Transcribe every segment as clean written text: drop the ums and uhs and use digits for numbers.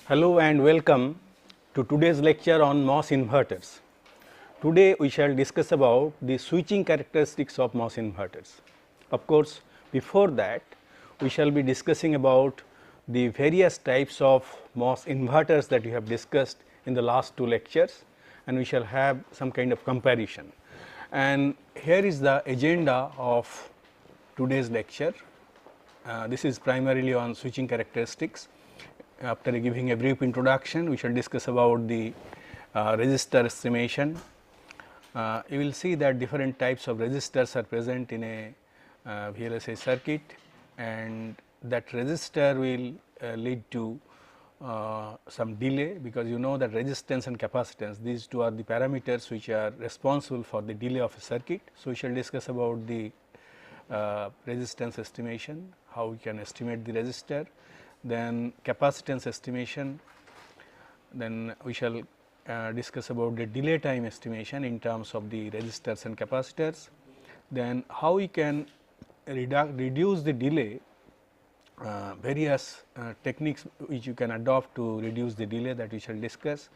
Hello and welcome to today's lecture on MOS inverters. Today we shall discuss about the switching characteristics of MOS inverters. Of course, before that we shall be discussing about the various types of MOS inverters that we have discussed in the last two lectures, and we shall have some kind of comparison. And here is the agenda of today's lecture. This is primarily on switching characteristics. After giving a brief introduction, we shall discuss about the resistor estimation. You will see that different types of resistors are present in a VLSI circuit, and that resistor will lead to some delay, because you know that resistance and capacitance, these two are the parameters which are responsible for the delay of a circuit. So, we shall discuss about the resistance estimation, how we can estimate the resistor, then capacitance estimation, then we shall discuss about the delay time estimation in terms of the resistors and capacitors, then how we can reduce the delay, various techniques which you can adopt to reduce the delay, that we shall discuss,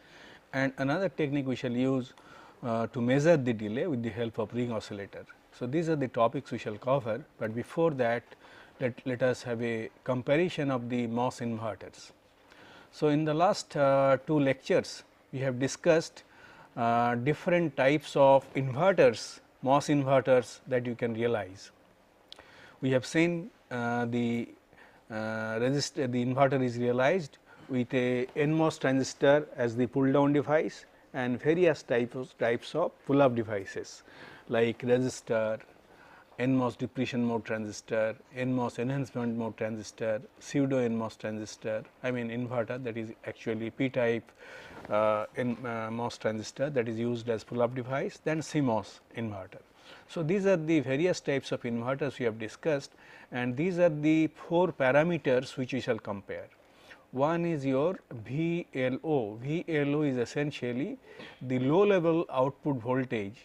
and another technique we shall use to measure the delay with the help of ring oscillator. So, these are the topics we shall cover, but before that let us have a comparison of the MOS inverters. So, in the last two lectures we have discussed different types of inverters, MOS inverters that you can realize. We have seen the inverter is realized with a NMOS transistor as the pull down device, and various types of pull up devices like resistor, NMOS depletion mode transistor, NMOS enhancement mode transistor, pseudo NMOS transistor, I mean inverter, that is actually p type MOS transistor that is used as pull up device, then CMOS inverter. So, these are the various types of inverters we have discussed, and these are the four parameters which we shall compare. One is your VLO. VLO is essentially the low level output voltage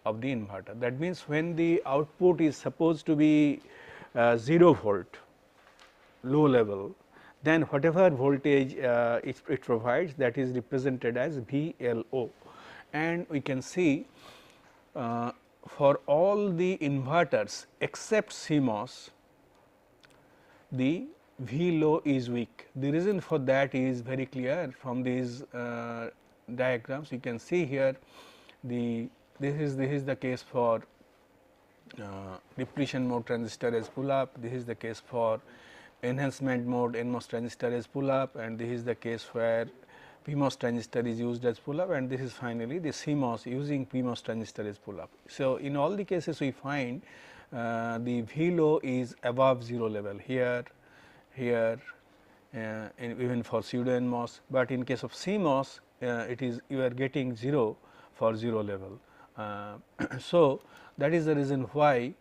of the inverter. That means, when the output is supposed to be 0 volt, low level, then whatever voltage it provides, that is represented as VLO. And we can see for all the inverters except CMOS, the VLO is weak. The reason for that is very clear from these diagrams. You can see here this is the case for depletion mode transistor as pull up, this is the case for enhancement mode NMOS transistor as pull up, and this is the case where PMOS transistor is used as pull up, and this is finally the CMOS using PMOS transistor as pull up. So, in all the cases we find the VLO is above 0 level here, even for pseudo NMOS, but in case of CMOS it is you are getting 0 for 0 level. So, that is the reason why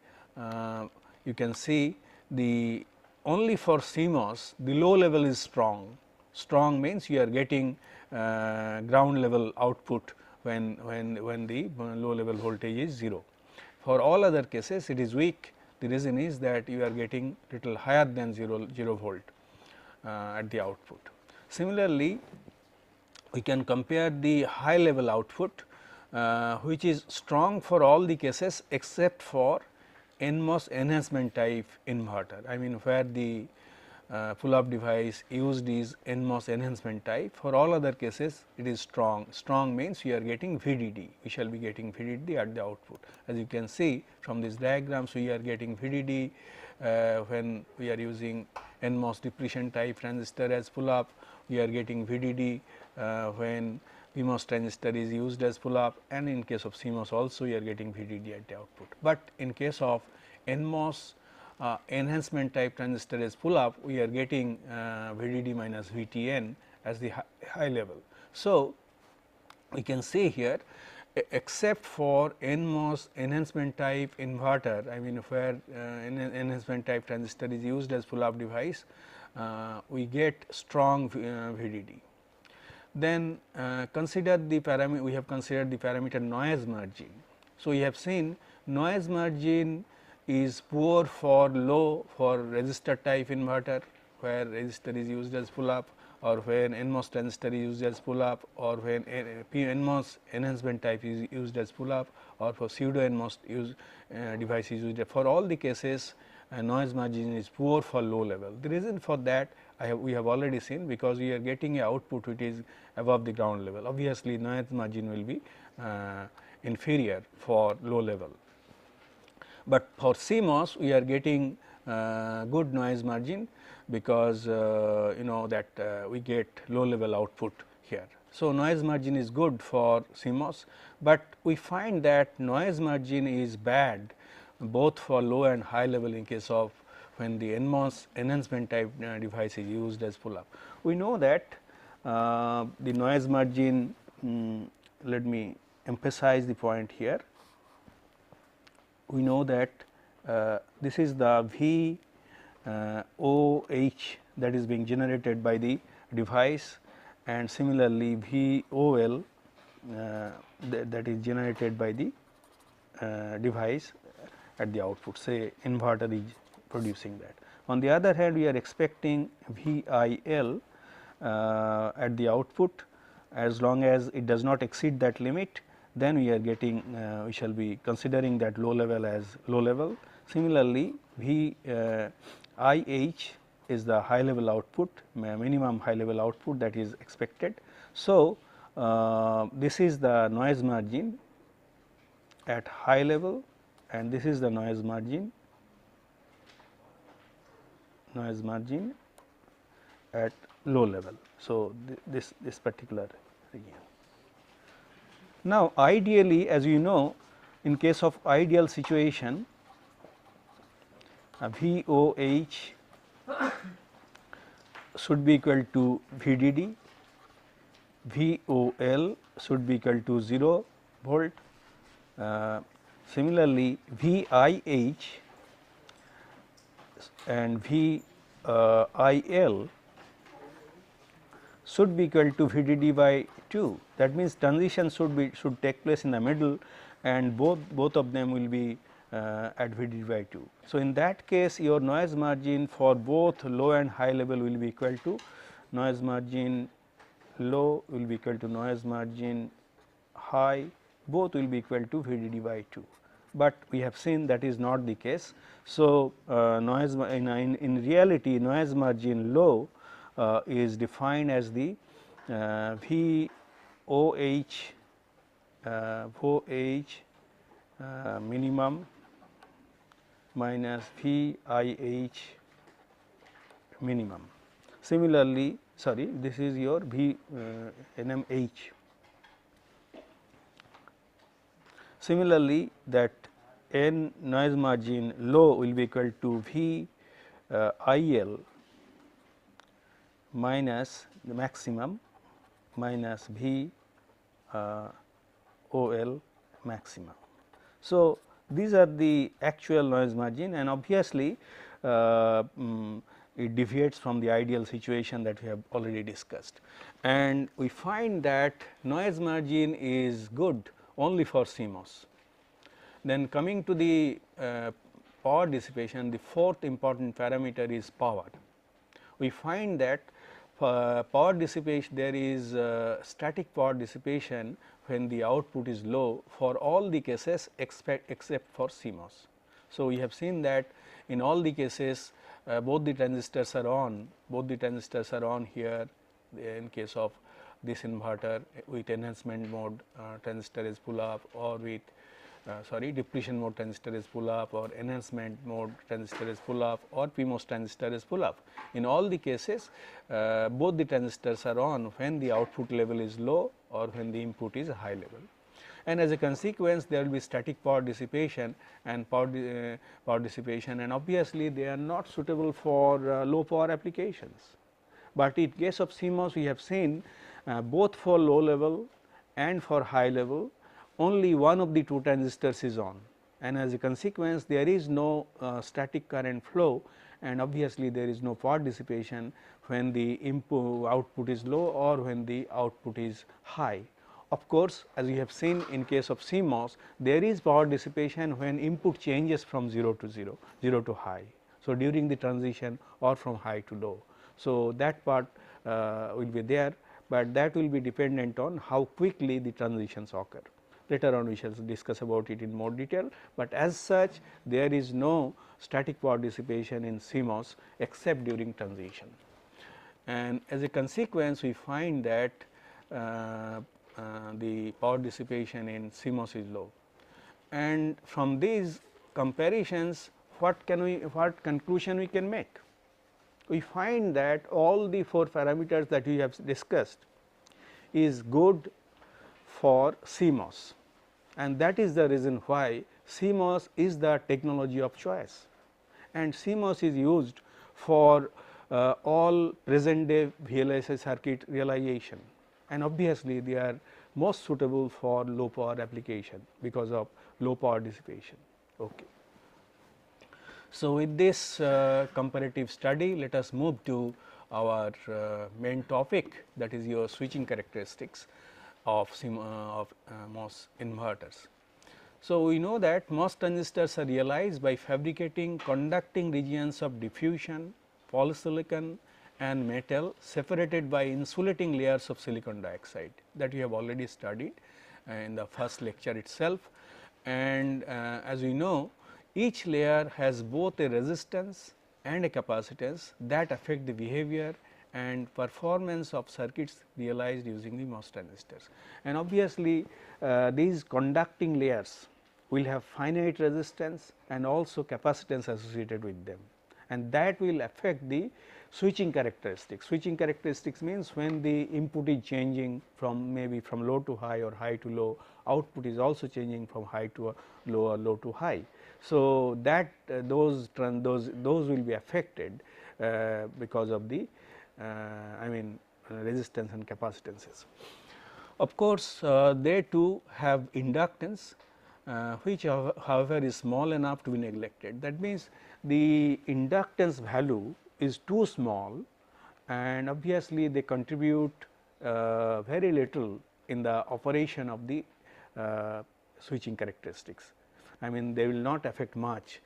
you can see the only for CMOS the low level is strong. Strong means you are getting ground level output when the low level voltage is 0. For all other cases it is weak. The reason is that you are getting little higher than 0 volt at the output. Similarly, we can compare the high level output which is strong for all the cases except for NMOS enhancement type inverter. I mean, where the pull up device used is NMOS enhancement type. For all other cases it is strong. Strong means we are getting VDD, we shall be getting VDD at the output. As you can see from these diagrams, we are getting VDD when we are using NMOS depletion type transistor as pull up, we are getting VDD when PMOS transistor is used as pull up, and in case of CMOS also we are getting VDD at the output. But in case of NMOS enhancement type transistor as pull up, we are getting VDD minus VTN as the high level. So, we can see here except for NMOS enhancement type inverter, I mean where enhancement type transistor is used as pull up device, we get strong VDD. Then consider the parameter, we have considered the parameter noise margin. So, we have seen noise margin is poor for low for resistor type inverter, where resistor is used as pull up, or where NMOS transistor is used as pull up, or when NMOS enhancement type is used as pull up, or for pseudo NMOS device is used. For all the cases, noise margin is poor for low level. The reason for that we have already seen, because we are getting a output which is above the ground level. Obviously, noise margin will be inferior for low level, but for CMOS we are getting good noise margin, because you know that we get low level output here. So, noise margin is good for CMOS, but we find that noise margin is bad both for low and high level in case of when the NMOS enhancement type device is used as pull up. We know that the noise margin, let me emphasize the point here. We know that this is the V OH that is being generated by the device, and similarly VOL that is generated by the device at the output, say inverter is producing that. On the other hand, we are expecting VIL at the output, as long as it does not exceed that limit, then we are getting we shall be considering that low level as low level. Similarly, IH is the high level output, minimum high level output that is expected. So, this is the noise margin at high level, and this is the noise margin at low level. So, this particular region. Now, ideally, as you know, in case of ideal situation, VOH should be equal to VDD, VOL should be equal to 0 volt. Similarly, VIH and VIL should be equal to VDD by 2. That means, transition should take place in the middle, and both of them will be at VDD by 2. So, in that case, your noise margin for both low and high level will be equal to noise margin low will be equal to noise margin high, both will be equal to VDD by 2, but we have seen that is not the case. So, noise in reality noise margin low is defined as the VOH minimum minus VIH minimum. Similarly, sorry, this is your NMH. Similarly, that N noise margin low will be equal to VIL minus the maximum minus VOL maximum. So, these are the actual noise margin, and obviously, it deviates from the ideal situation that we have already discussed, and we find that noise margin is good only for CMOS. Then coming to the power dissipation, the fourth important parameter is power. We find that power dissipation, there is static power dissipation when the output is low for all the cases except for CMOS. So, we have seen that in all the cases both the transistors are on, here in case of this inverter with enhancement mode transistor is pull up, or with depletion mode transistor is pull up, or enhancement mode transistor is pull up, or PMOS transistor is pull up. In all the cases both the transistors are on when the output level is low or when the input is high level, and as a consequence there will be static power dissipation and power dissipation, and obviously they are not suitable for low power applications. But in case of CMOS we have seen both for low level and for high level only one of the two transistors is on, and as a consequence there is no static current flow, and obviously there is no power dissipation when the input output is low or when the output is high. Of course, as we have seen in case of CMOS, there is power dissipation when input changes from 0 to high. So, during the transition or from high to low. So, that part will be there, but that will be dependent on how quickly the transitions occur. Later on we shall discuss about it in more detail, but as such there is no static power dissipation in CMOS except during transition. And as a consequence we find that the power dissipation in CMOS is low. And from these comparisons what conclusion we can make? We find that all the 4 parameters that we have discussed is good for CMOS, and that is the reason why CMOS is the technology of choice, and CMOS is used for all present day VLSI circuit realization, and obviously they are most suitable for low power application because of low power dissipation. Okay. So, with this comparative study, let us move to our main topic, that is your switching characteristics of MOS inverters. So, we know that MOS transistors are realized by fabricating conducting regions of diffusion, polysilicon and metal separated by insulating layers of silicon dioxide, that we have already studied in the first lecture itself. And as we know, each layer has both a resistance and a capacitance that affect the behavior and performance of circuits realized using the MOS transistors. And obviously, these conducting layers will have finite resistance and also capacitance associated with them, and that will affect the switching characteristics. Switching characteristics means when the input is changing from maybe from low to high or high to low, output is also changing from high to low or low to high. So, that those will be affected because of the resistance and capacitances. Of course, they too have inductance which however is small enough to be neglected. That means, the inductance value is too small, and obviously they contribute very little in the operation of the switching characteristics. I mean, they will not affect much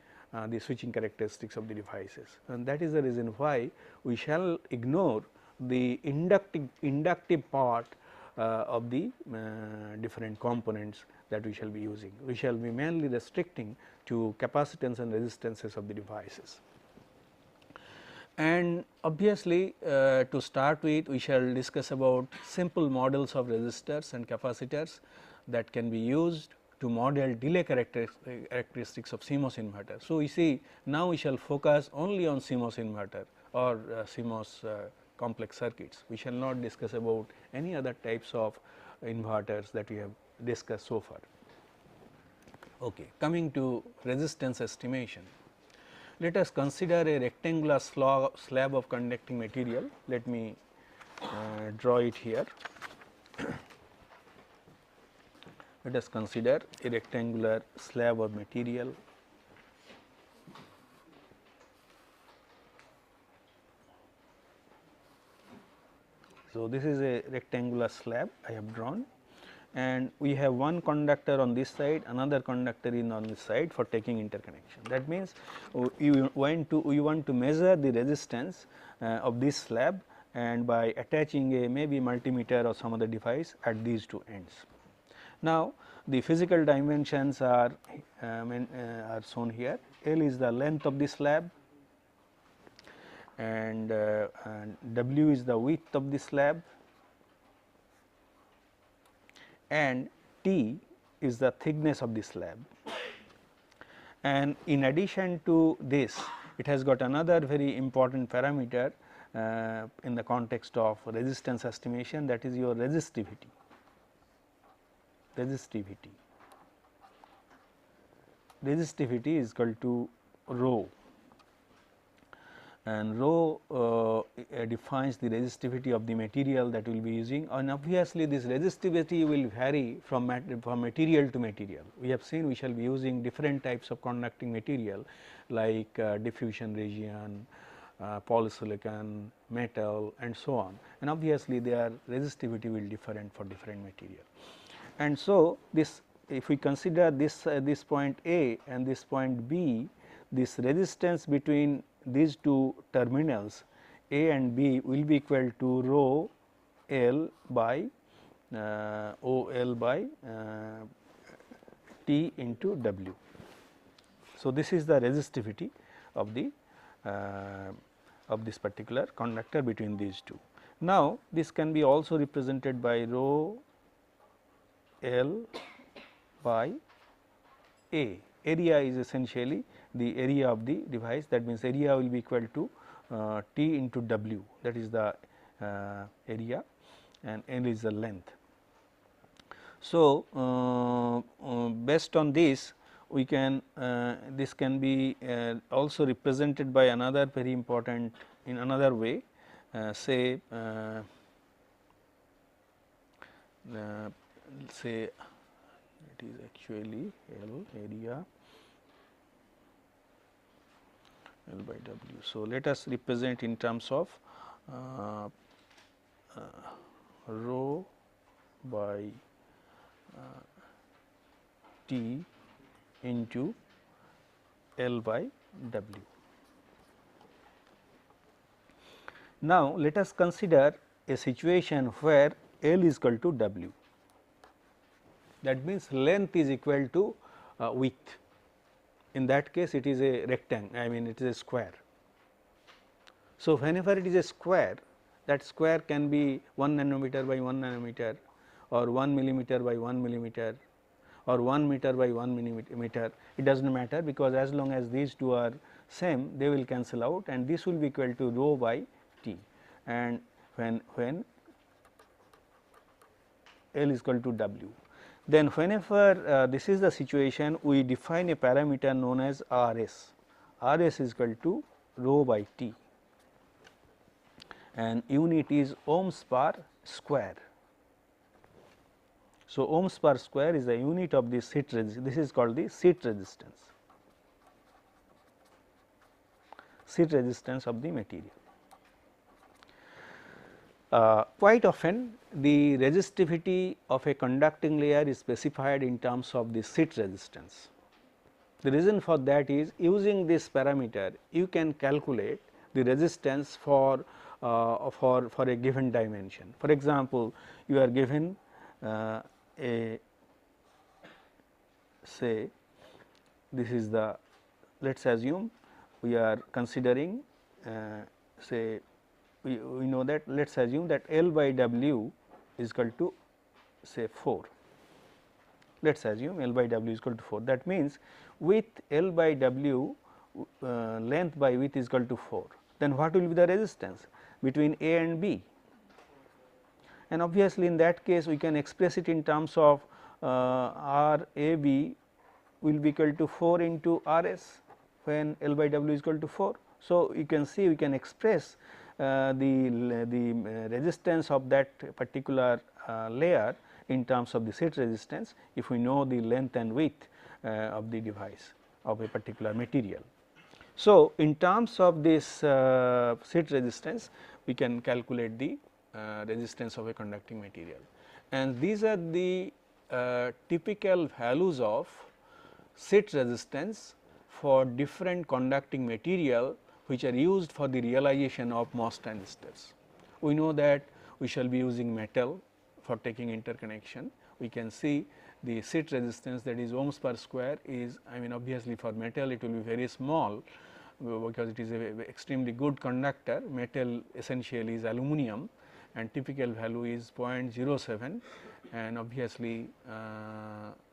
the switching characteristics of the devices, and that is the reason why we shall ignore the inductive part of the different components that we shall be using. We shall be mainly restricting to capacitance and resistances of the devices. And obviously, to start with, we shall discuss about simple models of resistors and capacitors that can be used to model delay characteristics of CMOS inverter. So, we see now we shall focus only on CMOS inverter or CMOS complex circuits. We shall not discuss about any other types of inverters that we have discussed so far. Okay. Coming to resistance estimation, let us consider a rectangular slab of conducting material. Let me draw it here. Let us consider a rectangular slab of material. So, this is a rectangular slab I have drawn, and we have one conductor on this side, another conductor in on this side for taking interconnection. That means, we want to measure the resistance of this slab, and by attaching a maybe multimeter or some other device at these two ends. Now, the physical dimensions are shown here. L is the length of the slab, and W is the width of the slab, and T is the thickness of the slab. And in addition to this, it has got another very important parameter in the context of resistance estimation, that is your resistivity. Resistivity is equal to rho, and rho defines the resistivity of the material that we will be using, and obviously this resistivity will vary from material to material. We have seen we shall be using different types of conducting material like diffusion region, polysilicon, metal and so on, and obviously their resistivity will different for different material. And so, this if we consider this point A and this point B, this resistance between these two terminals A and B will be equal to rho L by O L by T into W. So, this is the resistivity of the of this particular conductor between these two. Now, this can be also represented by rho L by A. Area is essentially the area of the device, that means area will be equal to T into W, that is the area, and L is the length. So, based on this we can this can be also represented by another very important in another way, say it is actually L area L by W. So, let us represent in terms of rho by T into L by W. Now, let us consider a situation where L is equal to W, that means length is equal to width. In that case it is a rectangle, I mean it is a square. So, whenever it is a square, that square can be 1 nanometer by 1 nanometer or 1 millimeter by 1 millimeter or 1 meter by 1 millimeter, it does not matter, because as long as these two are same they will cancel out and this will be equal to rho by T, and when L is equal to W. Then whenever this is the situation, we define a parameter known as RS. RS is equal to rho by T and unit is ohms per square. So, ohms per square is the unit of the seat resistance, this is called the seat resistance of the material. Quite often the resistivity of a conducting layer is specified in terms of the seat resistance. The reason for that is, using this parameter you can calculate the resistance for a given dimension. For example, you are given a say this is the, let us assume we are considering say we know that, let us assume that L by W is equal to say 4. Let us assume L by W is equal to 4. That means, with L by W length by width is equal to 4. Then what will be the resistance between A and B? And obviously, in that case we can express it in terms of R A B will be equal to 4 into R S when L by W is equal to 4. So, you can see we can express the resistance of that particular layer in terms of the seat resistance if we know the length and width of the device of a particular material. So, in terms of this seat resistance we can calculate the resistance of a conducting material, and these are the typical values of seat resistance for different conducting material which are used for the realization of MOS transistors. We know that we shall be using metal for taking interconnection. We can see the seat resistance, that is ohms per square, is, I mean obviously for metal it will be very small because it is a extremely good conductor. Metal essentially is aluminum and typical value is 0.07, and obviously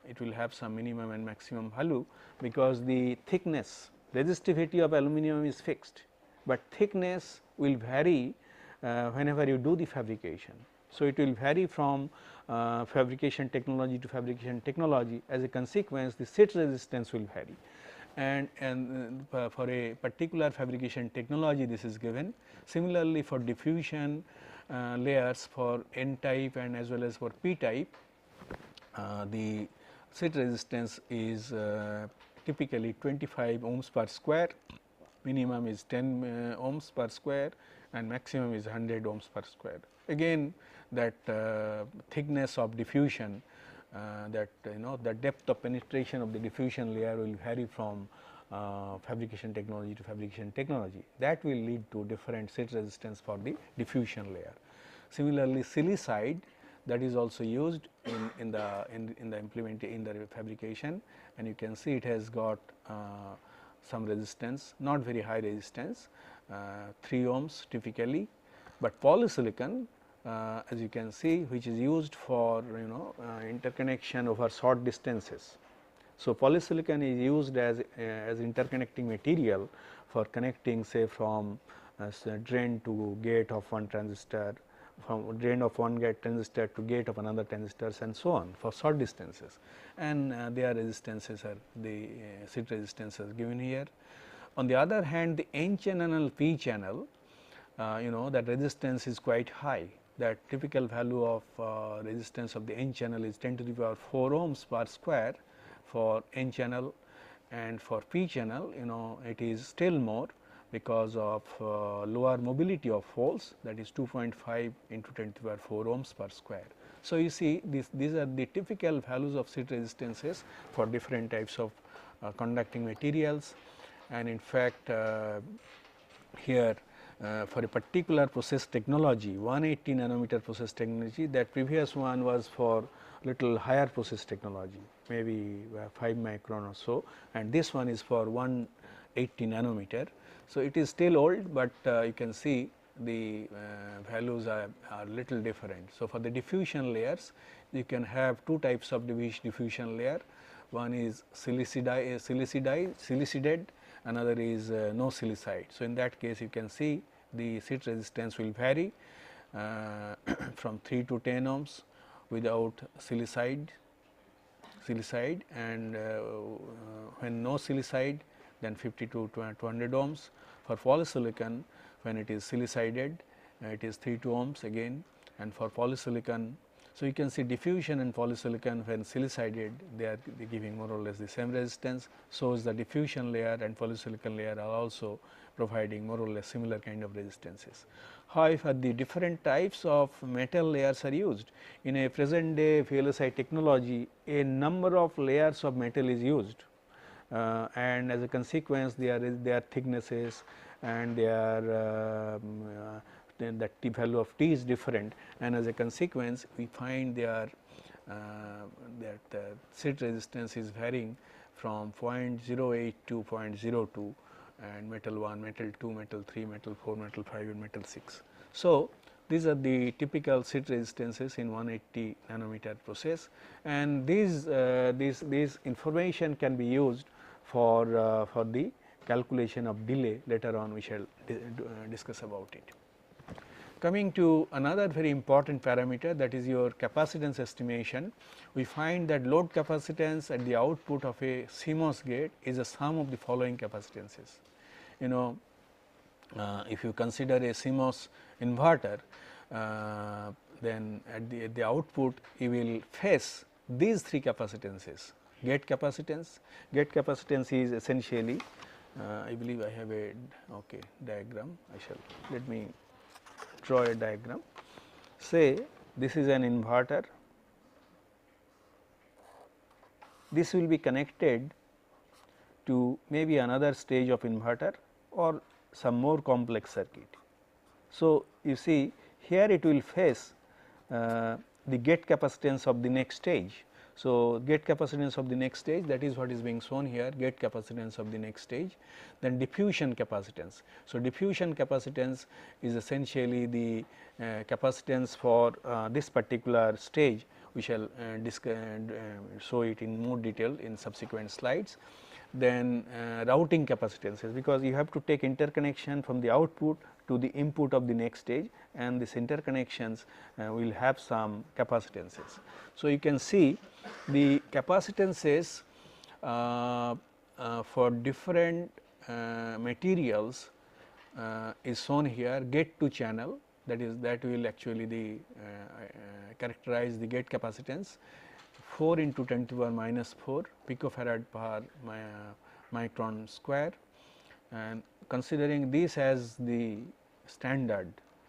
it will have some minimum and maximum value because the thickness, resistivity of aluminum is fixed, but thickness will vary whenever you do the fabrication. So, it will vary from fabrication technology to fabrication technology. As a consequence, the seat resistance will vary, and for a particular fabrication technology this is given. Similarly, for diffusion layers for N type and as well as for P type, the seat resistance is typically 25 ohms per square, minimum is 10 ohms per square and maximum is 100 ohms per square. Again, that thickness of diffusion, that the depth of penetration of the diffusion layer will vary from fabrication technology to fabrication technology, that will lead to different set resistance for the diffusion layer. Similarly, silicide, that is also used in the fabrication, and you can see it has got some resistance, not very high resistance, 3 ohms typically, but polysilicon, as you can see, which is used for interconnection over short distances. So, polysilicon is used as interconnecting material for connecting, say, from drain to gate of one transistor, from drain of one gate transistor to gate of another transistors, and so on for short distances, and their resistances are the set resistances given here. On the other hand, the N channel and P channel, that resistance is quite high. That typical value of resistance of the N channel is 10 to the power 4 ohms per square for N channel, and for P channel it is still more because of lower mobility of holes, that is 2.5 into 10 to the power 4 ohms per square. So, you see these are the typical values of set resistances for different types of conducting materials, and in fact, here for a particular process technology, 180 nanometer process technology, that previous one was for little higher process technology, maybe 5 micron or so, and this one is for 180 nanometer. So, it is still old, but you can see the values are little different. So, for the diffusion layers, you can have two types of diffusion layer. One is silicided, another is no silicide. So, in that case you can see the set resistance will vary from 3 to 10 ohms without silicide, and when no silicide, then 50 to 200 ohms. For polysilicon, when it is silicided, it is 3 to ohms again, and for polysilicon. So, you can see diffusion and polysilicon, when silicided, they are giving more or less the same resistance. So, is the diffusion layer and polysilicon layer are also providing more or less similar kind of resistances. However, the different types of metal layers are used. In a present day VLSI technology, a number of layers of metal is used, and as a consequence their thicknesses and their then the T value of T is different, and as a consequence we find their that the set resistance is varying from 0.08 to 0.02, and metal 1, metal 2, metal 3, metal 4, metal 5 and metal 6. So, these are the typical set resistances in 180 nanometer process, and these information can be used for the calculation of delay. Later on we shall discuss about it. Coming to another very important parameter, that is your capacitance estimation. We find that load capacitance at the output of a CMOS gate is a sum of the following capacitances. If you consider a CMOS inverter, then at the output you will face these three capacitances. Gate capacitance is essentially, I believe I have a diagram. Let me draw a diagram. Say this is an inverter, this will be connected to maybe another stage of inverter or some more complex circuit. So, you see here it will face the gate capacitance of the next stage. So, gate capacitance of the next stage, that is what is being shown here, gate capacitance of the next stage. Then diffusion capacitance. So, diffusion capacitance is essentially the capacitance for this particular stage. We shall show it in more detail in subsequent slides. Then routing capacitances, because you have to take interconnection from the output to the input of the next stage, and these interconnections will have some capacitances. So, you can see the capacitances for different materials is shown here. Gate to channel, that will actually characterize the gate capacitance, 4 into 10 to the power minus 4 picofarad per micron square, and considering this as the standard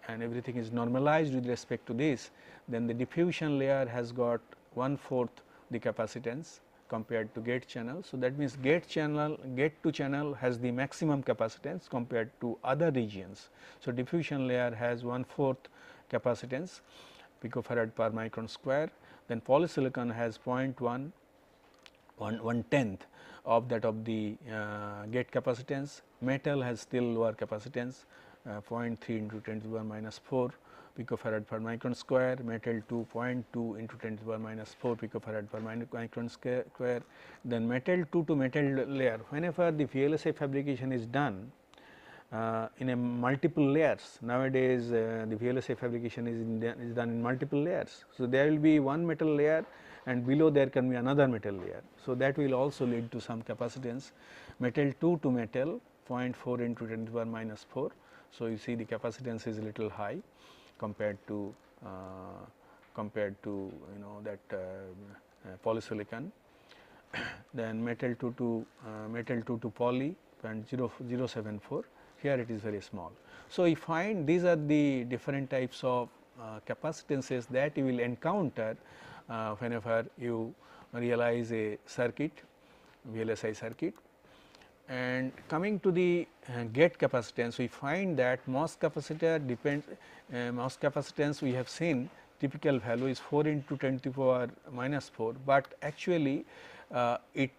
and everything is normalized with respect to this, then the diffusion layer has got 1/4 the capacitance compared to gate channel. So, that means gate to channel has the maximum capacitance compared to other regions. So, diffusion layer has 1/4 capacitance picofarad per micron square, then polysilicon has 0.1 1/10 of that of the gate capacitance. Metal has still lower capacitance, 0.3 into 10 to the power minus 4 picofarad per micron square, metal 2 0.2 into 10 to the power minus 4 picofarad per micron square. Then metal 2 to metal layer, whenever the VLSI fabrication is done in a multiple layers, nowadays the VLSI fabrication is done in multiple layers. So, there will be one metal layer and below there can be another metal layer. So, that will also lead to some capacitance. Metal 2 to metal 0.4 into 10 to the power minus 4. So, you see the capacitance is little high compared to that polysilicon. Then metal 2 to poly 0.074, here it is very small. So, we find these are the different types of capacitances that you will encounter whenever you realize a circuit, VLSI circuit. And coming to the gate capacitance, we find that MOS capacitor depends, MOS capacitance we have seen typical value is 4 into 10 to the power minus 4, but actually it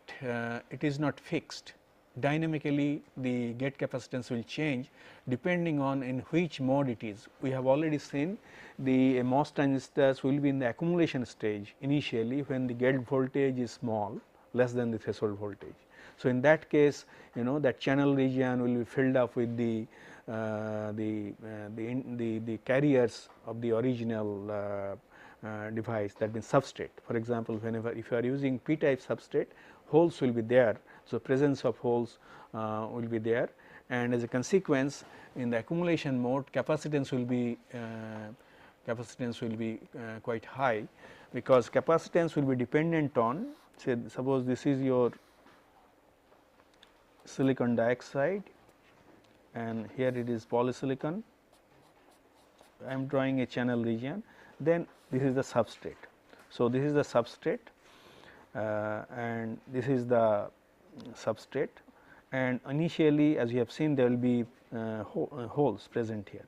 is not fixed. Dynamically the gate capacitance will change depending on in which mode it is. We have already seen the MOS transistors will be in the accumulation stage initially when the gate voltage is small, less than the threshold voltage. So, in that case that channel region will be filled up with the carriers of the original device, that means substrate. For example, whenever if you are using p type substrate, holes will be there. So, presence of holes will be there, and as a consequence in the accumulation mode capacitance will be quite high, because capacitance will be dependent on, say suppose this is your silicon dioxide and here it is polysilicon. I am drawing a channel region, then this is the substrate. So, this is the substrate and this is the substrate, and initially as you have seen there will be holes present here.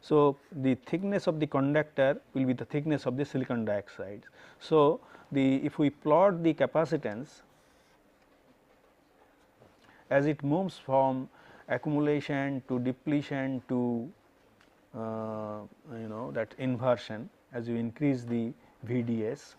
So, the thickness of the conductor will be the thickness of the silicon dioxide. So, if we plot the capacitance as it moves from accumulation to depletion to that inversion, as you increase the VDS,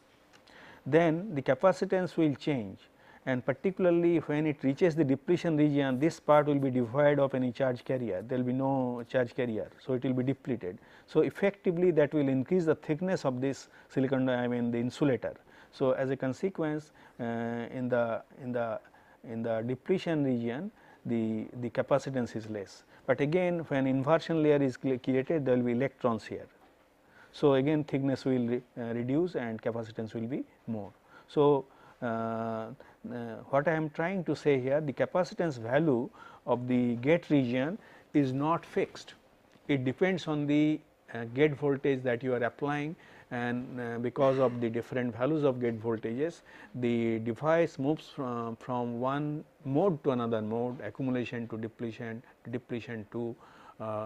then the capacitance will change, and particularly when it reaches the depletion region, this part will be devoid of any charge carrier, there will be no charge carrier. So, it will be depleted. So, effectively that will increase the thickness of this silicon, the insulator. So, as a consequence in the depletion region the capacitance is less, but again when inversion layer is created there will be electrons here. So, again thickness will reduce and capacitance will be more. So, what I am trying to say here, the capacitance value of the gate region is not fixed, it depends on the gate voltage that you are applying, and because of the different values of gate voltages the device moves from one mode to another mode, accumulation to depletion to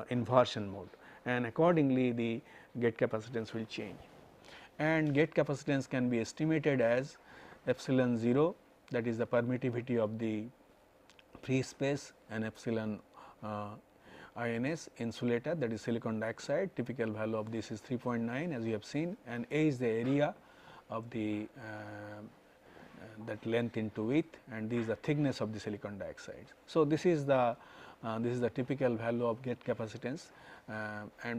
inversion mode, and accordingly the gate capacitance will change. And gate capacitance can be estimated as epsilon 0, that is the permittivity of the free space, and epsilon INS insulator, that is silicon dioxide, typical value of this is 3.9 as you have seen, and A is the area of the that length into width, and this is the thickness of the silicon dioxide. So, this is the typical value of gate capacitance,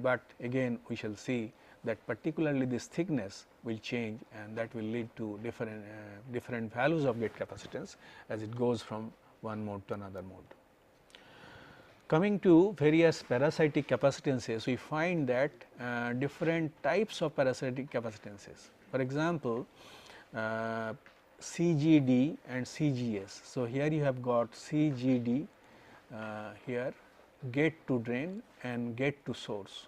but again we shall see that particularly this thickness will change, and that will lead to different values of gate capacitance as it goes from one mode to another mode. Coming to various parasitic capacitances, we find that different types of parasitic capacitances. For example, CGD and CGS. So, here you have got CGD here, gate to drain and gate to source.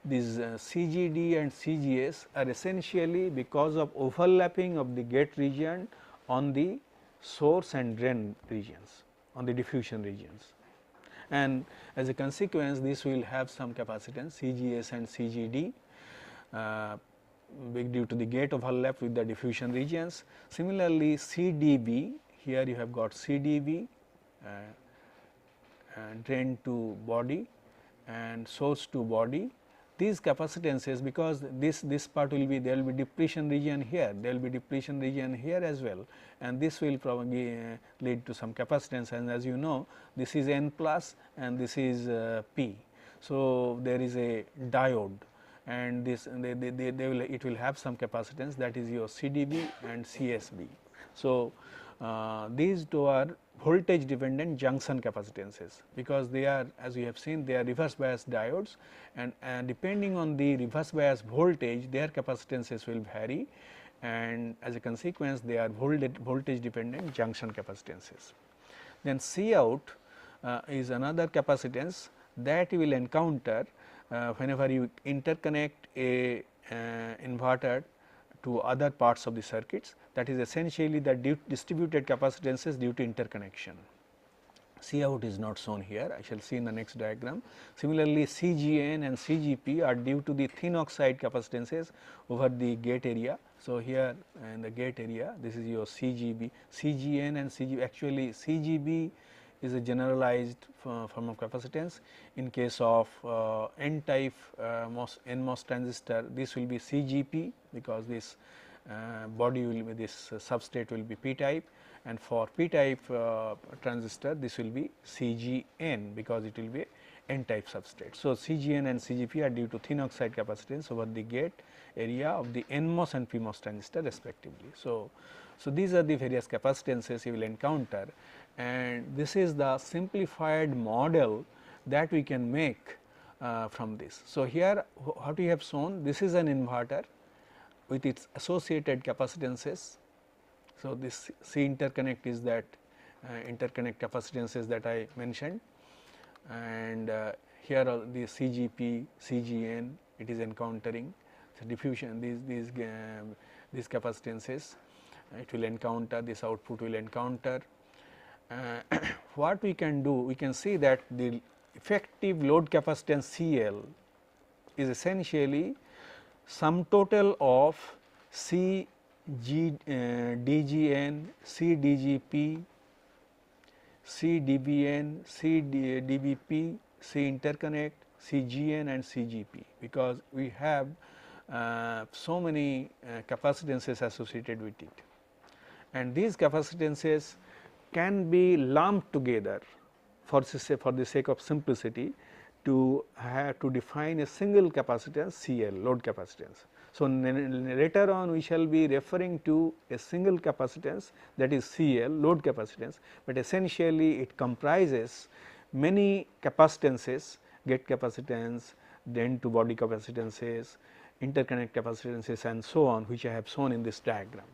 These CGD and CGS are essentially because of overlapping of the gate region on the source and drain regions, on the diffusion regions. And as a consequence, this will have some capacitance CGS and CGD due to the gate overlap with the diffusion regions. Similarly, CDB, here you have got CDB drain to body and source to body. These capacitances, because this part will be, there will be depletion region here, there will be depletion region here as well, and this will probably lead to some capacitance, and as you know, this is N plus and this is P. So, there is a diode, and this they will, it will have some capacitance, that is your CDB and CSB. So, these two are voltage dependent junction capacitances, because they are, as we have seen, they are reverse bias diodes, and depending on the reverse bias voltage, their capacitances will vary, and as a consequence they are voltage dependent junction capacitances. Then C out is another capacitance that you will encounter whenever you interconnect a inverter to other parts of the circuits, that is essentially the distributed capacitances due to interconnection. C out is not shown here, I shall see in the next diagram. Similarly, CGN and CGP are due to the thin oxide capacitances over the gate area. So, here in the gate area, this is your CGB, CGN and CGB. Actually, CGB is a generalized form of capacitance. In case of N type NMOS transistor, this will be CGP, because this body will be, this substrate will be P type, and for P type transistor this will be CGN, because it will be N type substrate. So, CGN and CGP are due to thin oxide capacitance over the gate area of the NMOS and PMOS transistor respectively. So, these are the various capacitances you will encounter, and this is the simplified model that we can make from this. So, here what we have shown, this is an inverter with its associated capacitances. So, this C interconnect is that interconnect capacitances that I mentioned, and here are the CGP, CGN, it is encountering. So, diffusion, these capacitances it will encounter, this output will encounter. What we can do, we can see that the effective load capacitance CL is essentially sum total of CDGN, CDGP, CDBN, CDBP, C interconnect, CGN and CGP, because we have so many capacitances associated with it, and these capacitances can be lumped together for the sake of simplicity to define a single capacitance CL, load capacitance. So, later on we shall be referring to a single capacitance, that is CL, load capacitance, but essentially it comprises many capacitances, gate capacitance, then to body capacitances, interconnect capacitances and so on, which I have shown in this diagram.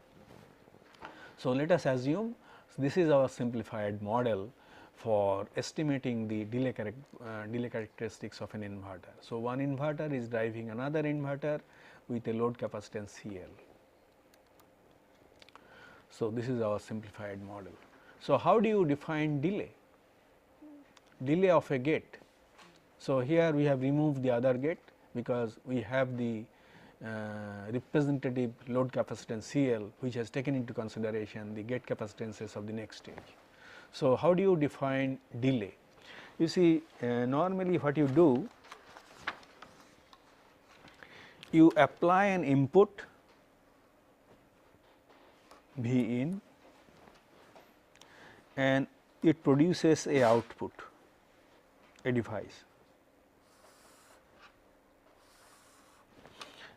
So, let us assume this is our simplified model for estimating the delay characteristics of an inverter. So, one inverter is driving another inverter with a load capacitance CL. So, this is our simplified model. So, how do you define delay? Delay of a gate. So, here we have removed the other gate, because we have the representative load capacitance CL, which has taken into consideration the gate capacitances of the next stage. So, how do you define delay? You see, normally what you do, you apply an input V in and it produces a output, a device.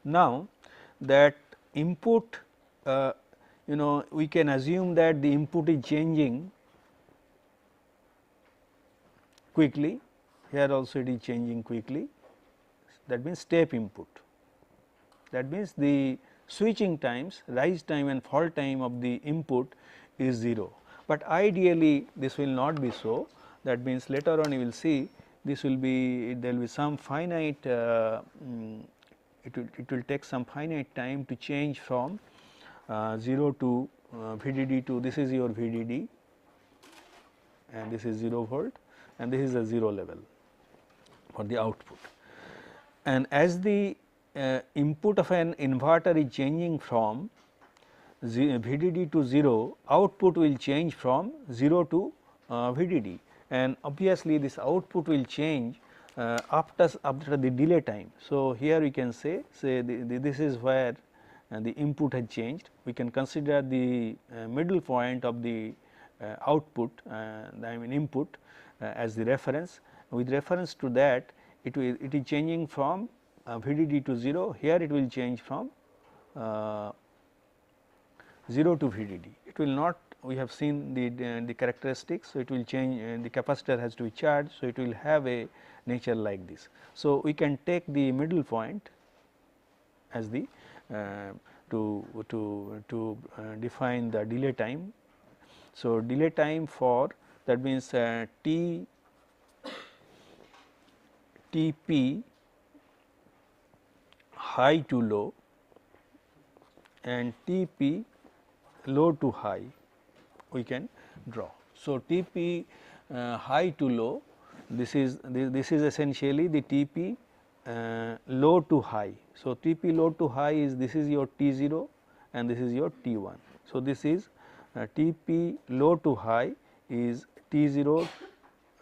Now, that input, we can assume that the input is changing quickly, here also it is changing quickly, that means step input. That means the switching times, rise time and fall time of the input is 0, but ideally this will not be so. That means later on you will see this will be, there will be some finite, it will take some finite time to change from 0 to VDD to, this is your VDD and this is 0 volt and this is a 0 level for the output. And as the input of an inverter is changing from VDD to 0, output will change from 0 to VDD, and obviously this output will change after the delay time. So, here we can say this is where the input has changed. We can consider the middle point of the output, I mean input, as the reference. With reference to that, it is changing from VDD to 0. Here it will change from 0 to VDD. It will not, we have seen the characteristics. So, it will change, the capacitor has to be charged. So, it will have a nature like this. So, we can take the middle point as the to define the delay time. So, delay time for, that means TP high to low and TP low to high we can draw. So, TP high to low, this is essentially the TP low to high. So, TP low to high is, this is your T0 and this is your T1. So, this is TP low to high is T0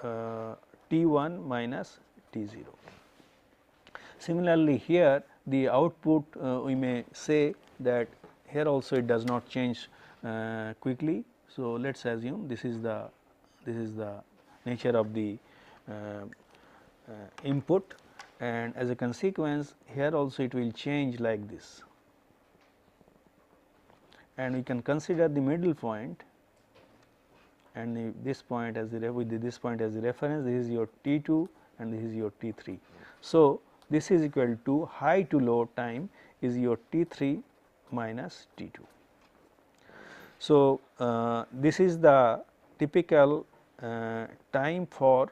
T1 minus T0. Similarly, here the output we may say that here also it does not change quickly. So, let us assume this is the nature of the input, and as a consequence here also it will change like this, and we can consider the middle point and this point as the with this point as the reference. This is your T2 and this is your T3. So, this is equal to high to low time is your T3 minus T2. So, this is the typical time for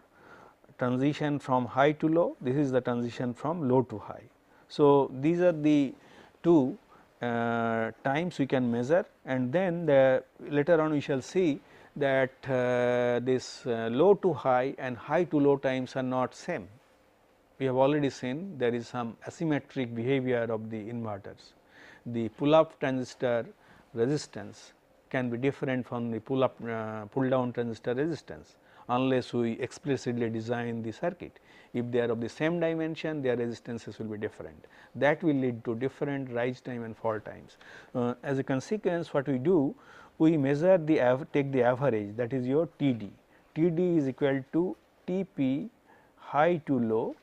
transition from high to low, this is the transition from low to high. So, these are the two times we can measure, and then later on we shall see that this low to high and high to low times are not same. We have already seen there is some asymmetric behavior of the inverters. The pull up transistor resistance can be different from the pull down transistor resistance, unless we explicitly design the circuit. If they are of the same dimension, their resistances will be different. That will lead to different rise time and fall times. As a consequence, what we do, we measure take the average, that is your TD. TD is equal to TP high to low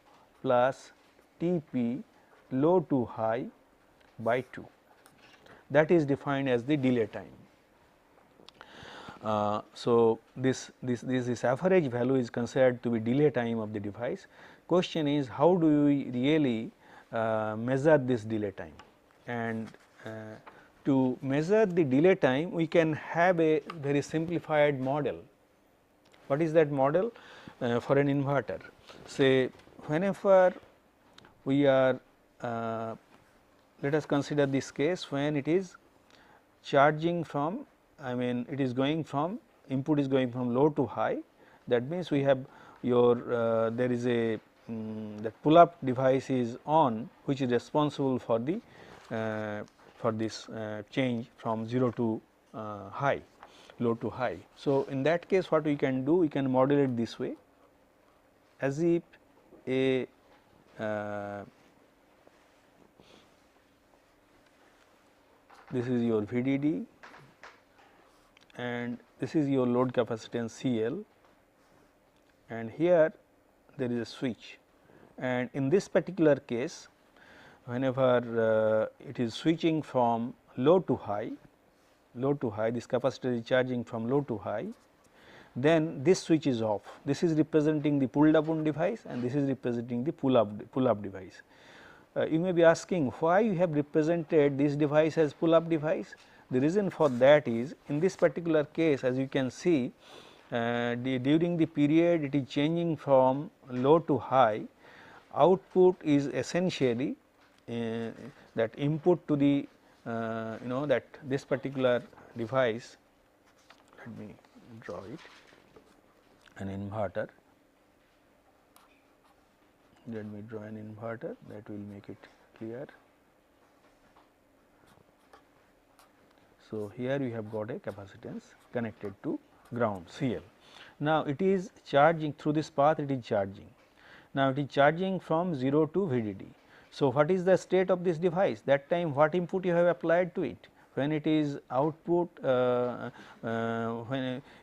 plus TP low to high by 2. That is defined as the delay time. So, this average value is considered to be delay time of the device. Question is, how do we really measure this delay time? And to measure the delay time, we can have a very simplified model. What is that model? For an inverter, say whenever we are, let us consider this case when it is charging from, I mean it is going from, input is going from low to high. That means we have your there is a that pull up device is on, which is responsible for the for this change from 0 to high, low to high. So, in that case what we can do, we can model it this way, as if a this is your VDD and this is your load capacitance CL, and here there is a switch, and in this particular case whenever it is switching from low to high, this capacitor is charging from low to high, then this switch is off. This is representing the pull down device and this is representing the pull up device. You may be asking why you have represented this device as pull up device. The reason for that is, in this particular case, as you can see, during the period it is changing from low to high, output is essentially that input to the you know that this particular device, let me draw it, an inverter. Let me draw an inverter, that will make it clear. So, here we have got a capacitance connected to ground CL. Now, it is charging through this path, it is charging. Now, it is charging from 0 to VDD. So, what is the state of this device? That time what input you have applied to it? When it is output, when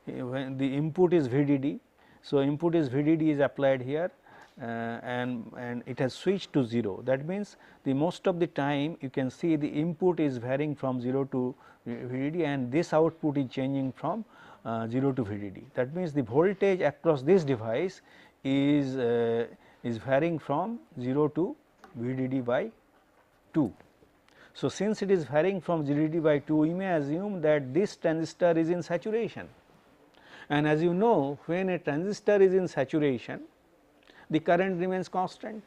the input is VDD. So, input is VDD is applied here, and it has switched to 0. That means, the most of the time you can see the input is varying from 0 to VDD, and this output is changing from 0 to VDD. That means, the voltage across this device is varying from 0 to VDD by 2. So, since it is varying from VDD by 2, we may assume that this transistor is in saturation, and as you know, when a transistor is in saturation, the current remains constant,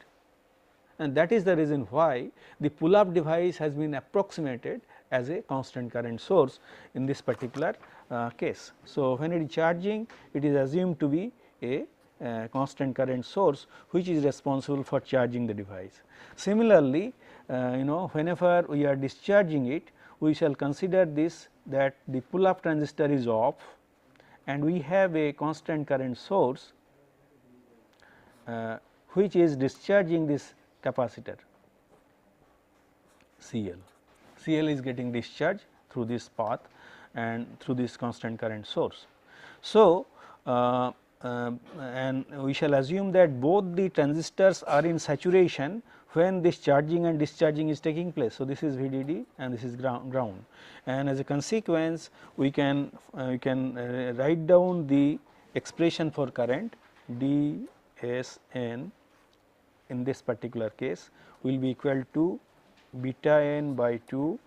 and that is the reason why the pull up device has been approximated as a constant current source in this particular case. So, when it is charging, it is assumed to be a constant current source, which is responsible for charging the device. Similarly, you know, whenever we are discharging it, we shall consider this, that the pull up transistor is off and we have a constant current source which is discharging this capacitor CL. CL is getting discharged through this path and through this constant current source. So, and we shall assume that both the transistors are in saturation when this charging and discharging is taking place. So, this is VDD and this is ground, and as a consequence we can write down the expression for current DSN in this particular case will be equal to beta n by 2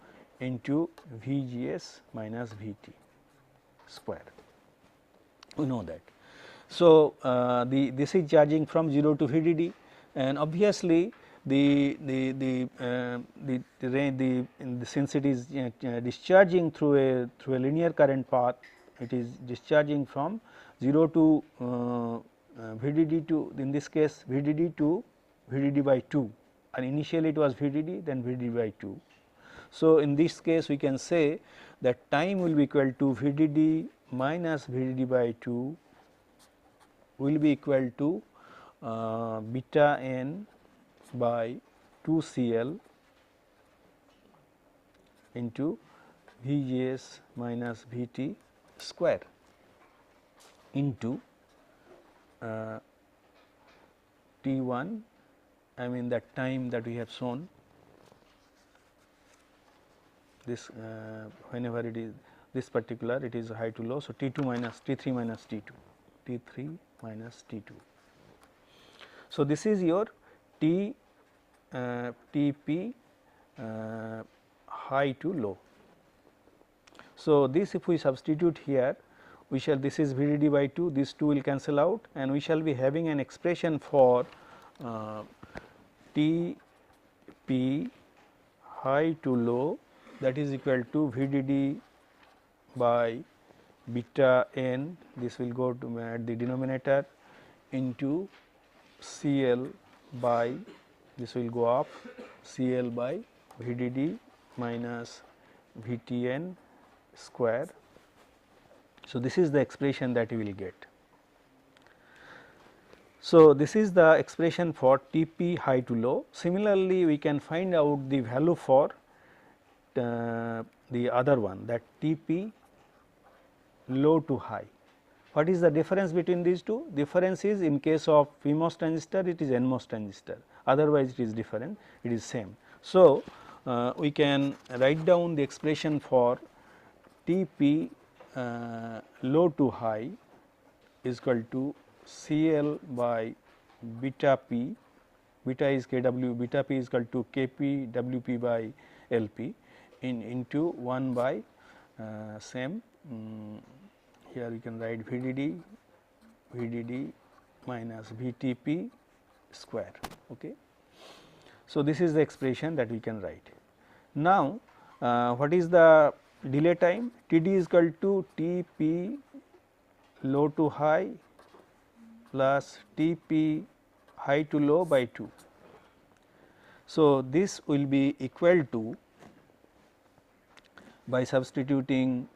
into VGS minus VT square. We know that. So, this is charging from 0 to VDD, and obviously since it is discharging through a linear current path, it is discharging from 0 to VDD to, in this case VDD to VDD by 2, and initially it was VDD, then VDD by 2. So, in this case we can say that time will be equal to VDD minus VDD by 2 will be equal to beta n by 2 CL into VGS minus VT square into T1, I mean that time that we have shown, this whenever it is this particular, it is high to low. So, T2 minus T3 minus T2, T3 minus T2. So, this is your TP high to low. So, this if we substitute here, we shall, this is VDD by 2, these 2 will cancel out, and we shall be having an expression for TP high to low, that is equal to VDD by beta n, this will go to at the denominator, into CL by, this will go up, CL by VDD minus VTN square. So, this is the expression that you will get. So, this is the expression for Tp high to low. Similarly, we can find out the value for the other one, that Tp low to high. What is the difference between these two? Difference is, in case of PMOS transistor it is NMOS transistor, otherwise it is different, it is same. So, we can write down the expression for Tp low to high is equal to CL by beta p, beta is Kw, beta p is equal to Kp Wp by Lp into 1 by same, here we can write VDD minus VTP square. Okay. So, this is the expression that we can write. Now, what is the delay time? Td is equal to Tp low to high plus Tp high to low by 2. So, this will be equal to, by substituting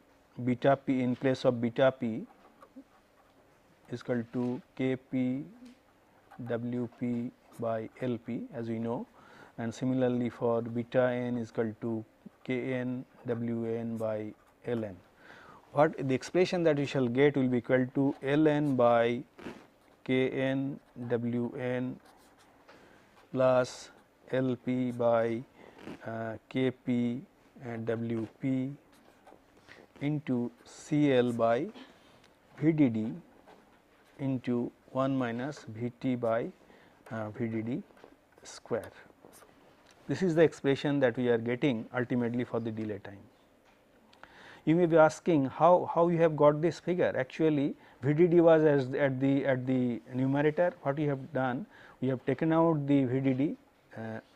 beta p in place of beta p, is equal to Kp Wp by Lp as we know, and similarly for beta n is equal to Kn Wn by Ln. What the expression that we shall get will be equal to Ln by Kn Wn plus Lp by Kp and Wp into Cl by Vdd into 1 minus Vt by Vdd square. This is the expression that we are getting ultimately for the delay time. You may be asking how you have got this figure. Actually, Vdd was as at the numerator. What we have done, we have taken out the Vdd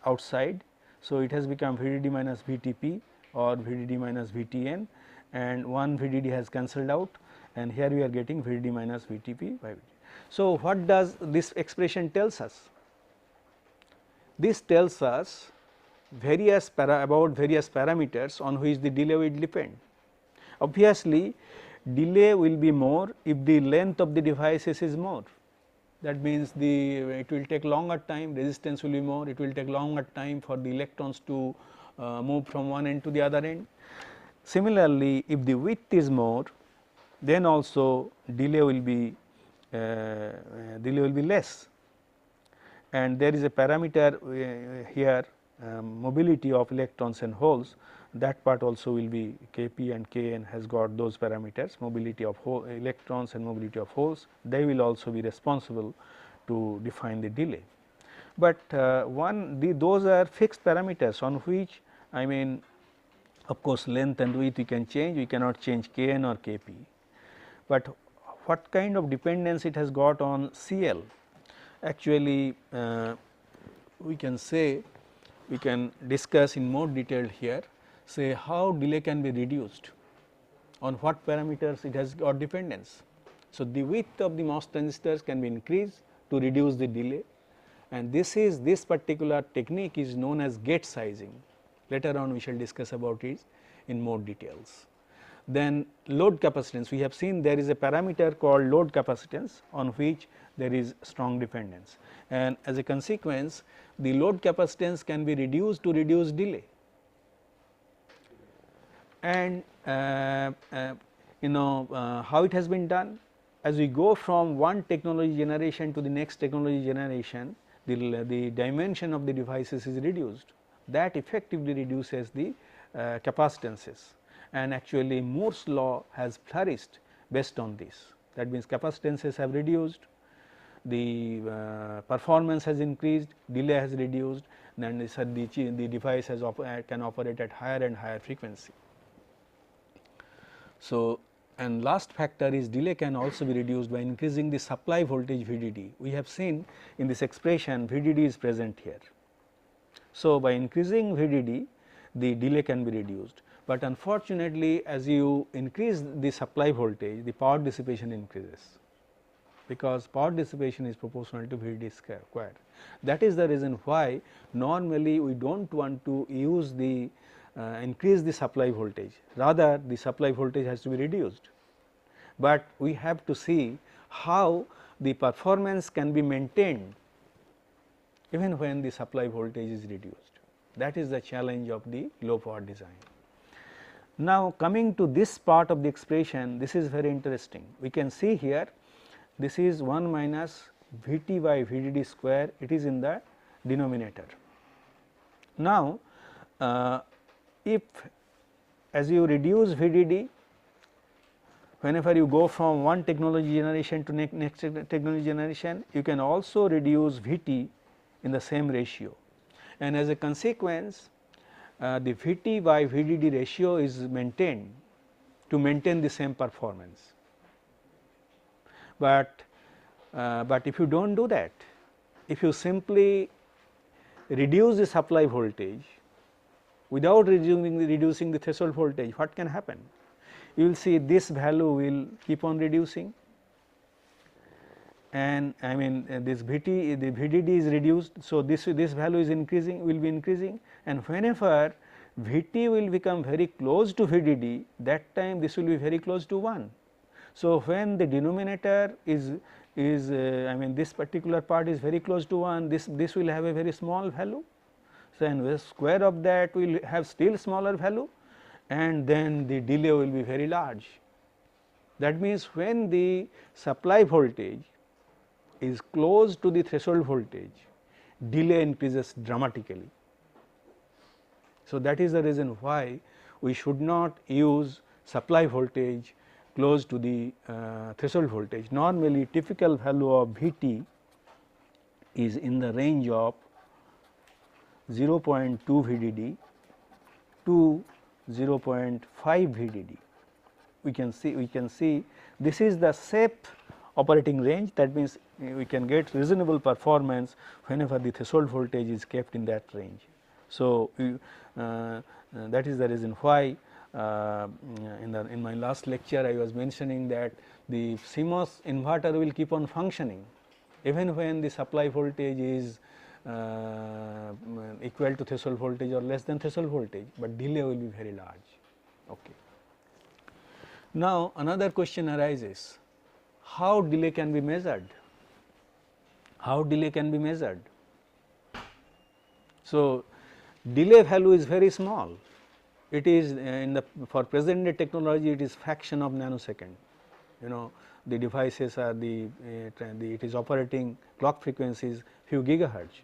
outside. So, it has become Vdd minus Vtp or Vdd minus Vtn, and one Vdd has cancelled out, and here we are getting Vdd minus Vtp by Vt. So, what does this expression tells us? This tells us about various parameters on which the delay will depend. Obviously, delay will be more if the length of the devices is more. That means it will take longer time, resistance will be more, it will take longer time for the electrons to move from one end to the other end. Similarly, if the width is more, then also delay will be less, and there is a parameter here, mobility of electrons and holes. That part also will be Kp and Kn has got those parameters, mobility of electrons and mobility of holes. They will also be responsible to define the delay. But those are fixed parameters on which, I mean, of course, length and width we can change, we cannot change Kn or Kp. But what kind of dependence it has got on Cl? Actually, we can say, we can discuss in more detail here, say how delay can be reduced, on what parameters it has got dependence. So, the width of the MOS transistors can be increased to reduce the delay, and this particular technique is known as gate sizing. Later on we shall discuss about it in more details. Then load capacitance, we have seen there is a parameter called load capacitance on which there is strong dependence, and as a consequence the load capacitance can be reduced to reduce delay. And how it has been done? As we go from one technology generation to the next technology generation, the dimension of the devices is reduced. That effectively reduces the capacitances, and actually Moore's law has flourished based on this. That means capacitances have reduced, the performance has increased, delay has reduced, and the device can operate at higher and higher frequency. So, and last factor is delay can also be reduced by increasing the supply voltage Vdd. We have seen in this expression Vdd is present here. So, by increasing Vdd the delay can be reduced, but unfortunately as you increase the supply voltage, the power dissipation increases, because power dissipation is proportional to Vdd square. That is the reason why normally we do not want to use the increase the supply voltage, rather the supply voltage has to be reduced. But we have to see how the performance can be maintained even when the supply voltage is reduced. That is the challenge of the low power design. Now, coming to this part of the expression, this is very interesting. We can see here this is 1 minus Vt by Vdd square, it is in the denominator. Now, if as you reduce Vdd, whenever you go from one technology generation to next technology generation, you can also reduce Vt in the same ratio, and as a consequence the Vt by Vdd ratio is maintained to maintain the same performance. But if you do not do that, if you simply reduce the supply voltage without reducing the threshold voltage, what can happen? You will see this value will keep on reducing, and I mean this VT, the VDD is reduced. So, this value is increasing, will be increasing, and whenever VT will become very close to VDD, that time this will be very close to 1. So, when the denominator is I mean this particular part is very close to 1, this will have a very small value. So, and the square of that will have still smaller value, and then the delay will be very large. That means, when the supply voltage is close to the threshold voltage, delay increases dramatically. So, that is the reason why we should not use supply voltage close to the threshold voltage. Normally, typical value of Vt is in the range of 0.2 VDD to 0.5 VDD. We can see this is the safe operating range. That means, we can get reasonable performance whenever the threshold voltage is kept in that range. So, that is the reason why in my last lecture I was mentioning that the CMOS inverter will keep on functioning even when the supply voltage is equal to threshold voltage or less than threshold voltage, but delay will be very large. Okay. Now, another question arises, how delay can be measured? How delay can be measured? So, delay value is very small. It is in the for present day technology, it is fraction of nanosecond. You know, the devices are it is operating clock frequencies few gigahertz,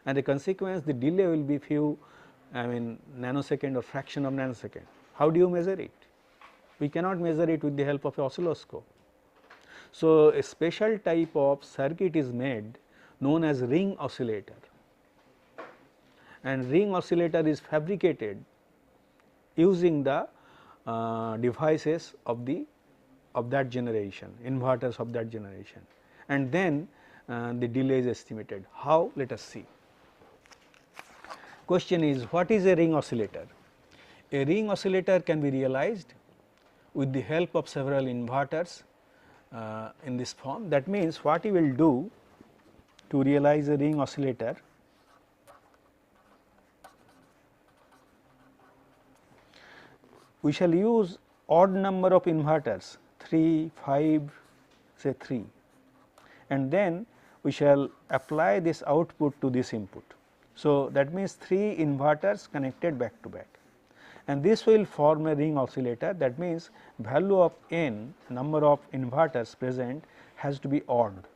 and the consequence the delay will be few nanosecond or fraction of nanosecond. How do you measure it? We cannot measure it with the help of oscilloscope. So, a special type of circuit is made known as ring oscillator, and ring oscillator is fabricated using the devices of that generation, inverters of that generation, and then the delay is estimated. How? Let us see. Question is, what is a ring oscillator? A ring oscillator can be realized with the help of several inverters in this form. That means, what you will do to realize a ring oscillator, we shall use odd number of inverters 3, 5, say 3, and then we shall apply this output to this input. So, that means 3 inverters connected back to back, and this will form a ring oscillator. That means, value of n, number of inverters present, has to be odd.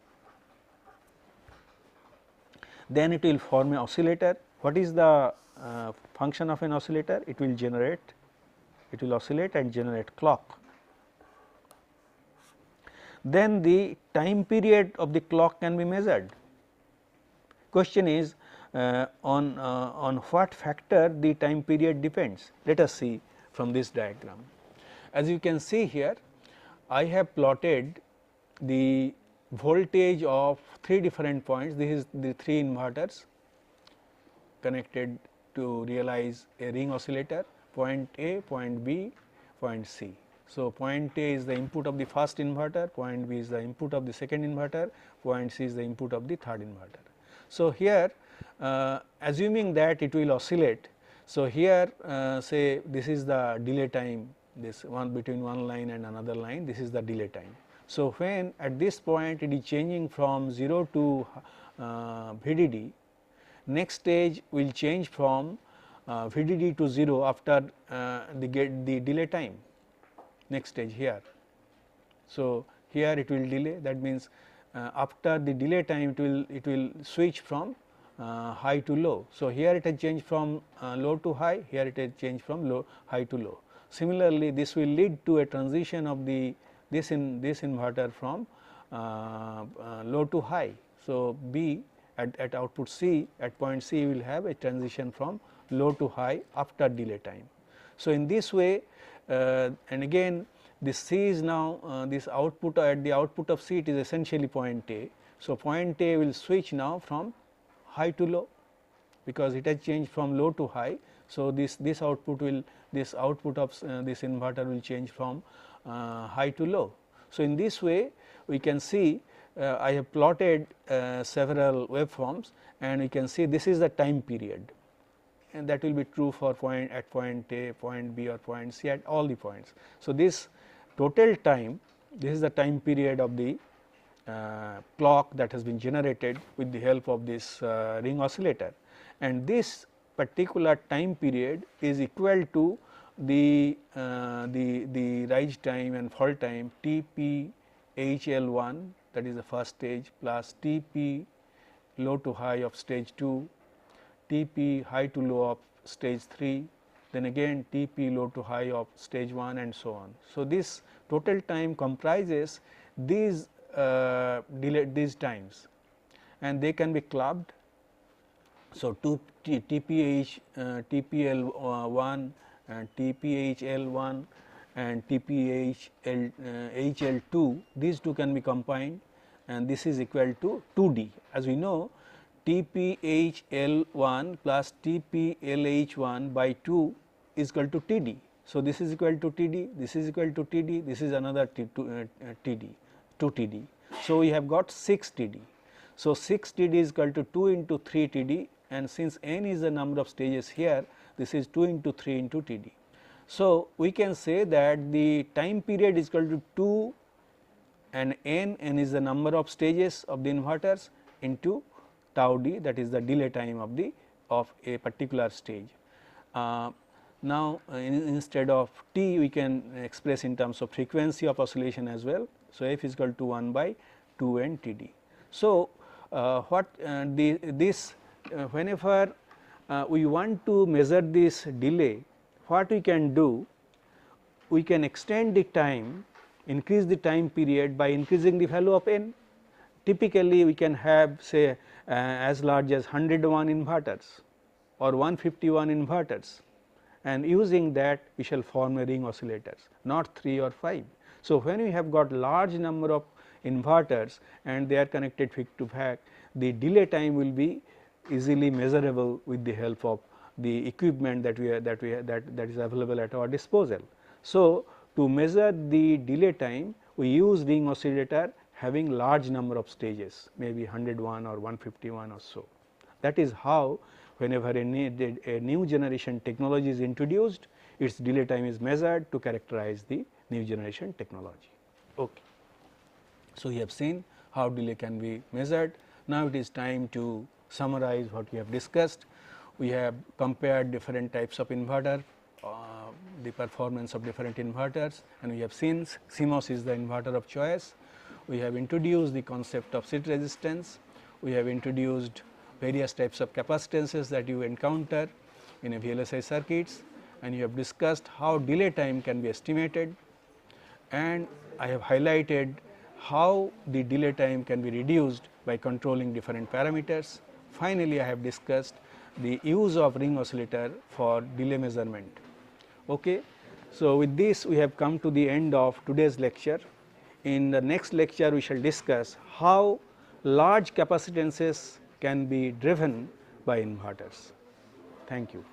Then it will form an oscillator. What is the function of an oscillator? It will oscillate and generate clock. Then the time period of the clock can be measured. Question is, on what factor the time period depends? Let us see from this diagram. As you can see here, I have plotted the voltage of 3 different points. This is the 3 inverters connected to realize a ring oscillator, point A, point B, point C. So, point A is the input of the first inverter, point B is the input of the second inverter, point C is the input of the third inverter. So, here assuming that it will oscillate. So, here say this is the delay time, this one between one line and another line, this is the delay time. So, when at this point it is changing from 0 to VDD, next stage will change from VDD to 0 after the delay time, next stage here. So, here it will delay, that means after the delay time it will switch from high to low. So, here it has changed from low to high, here it has changed from high to low. Similarly, this will lead to a transition of this inverter from low to high. So, B at output C, at point C will have a transition from low to high after delay time. So, in this way and again this C is now this output, at the output of C it is essentially point A. So, point A will switch now from high to low, because it has changed from low to high. So, this output of this inverter will change from high to low. So, in this way we can see I have plotted several waveforms, and we can see this is the time period, and that will be true for point at point A, point B or point C, at all the points. So, this total time, this is the time period of the clock that has been generated with the help of this ring oscillator, and this particular time period is equal to the rise time and fall time T p HL1, that is the first stage, plus T p low to high of stage 2, T p high to low of stage 3, then again T p low to high of stage 1, and so on. So, this total time comprises these these times, and they can be clubbed. So, TPL1 and TPHL1 and TPHL2, these two can be combined, and this is equal to 2D. As we know, TPHL1 plus TPLH1 by 2 is equal to TD. So, this is equal to TD, this is equal to TD, this is another TD, 2 TD. So, we have got 6 TD. So, 6 TD is equal to 2 into 3 TD, and since n is the number of stages here, this is 2 into 3 into TD. So, we can say that the time period is equal to 2 and n is the number of stages of the inverters into tau d, that is the delay time of a particular stage. Now, instead of t, we can express in terms of frequency of oscillation as well. So, f is equal to 1 by 2 n T D. So, whenever we want to measure this delay, what we can do, we can extend the time, increase the time period by increasing the value of n. Typically, we can have say as large as 101 inverters or 151 inverters, and using that we shall form a ring oscillators, not 3 or 5. So, when we have got large number of inverters and they are connected back to back, the delay time will be easily measurable with the help of the equipment that is available at our disposal. So, to measure the delay time, we use ring oscillator having large number of stages, maybe 101 or 151 or so. That is how whenever a new generation technology is introduced, its delay time is measured to characterize the new generation technology. Okay. So, we have seen how delay can be measured. Now, it is time to summarize what we have discussed. We have compared different types of inverter, the performance of different inverters, and we have seen CMOS is the inverter of choice. We have introduced the concept of series resistance. We have introduced various types of capacitances that you encounter in a VLSI circuits, and you have discussed how delay time can be estimated, and I have highlighted how the delay time can be reduced by controlling different parameters. Finally, I have discussed the use of ring oscillator for delay measurement. Okay. So, with this we have come to the end of today's lecture. In the next lecture, we shall discuss how large capacitances can be driven by inverters. Thank you.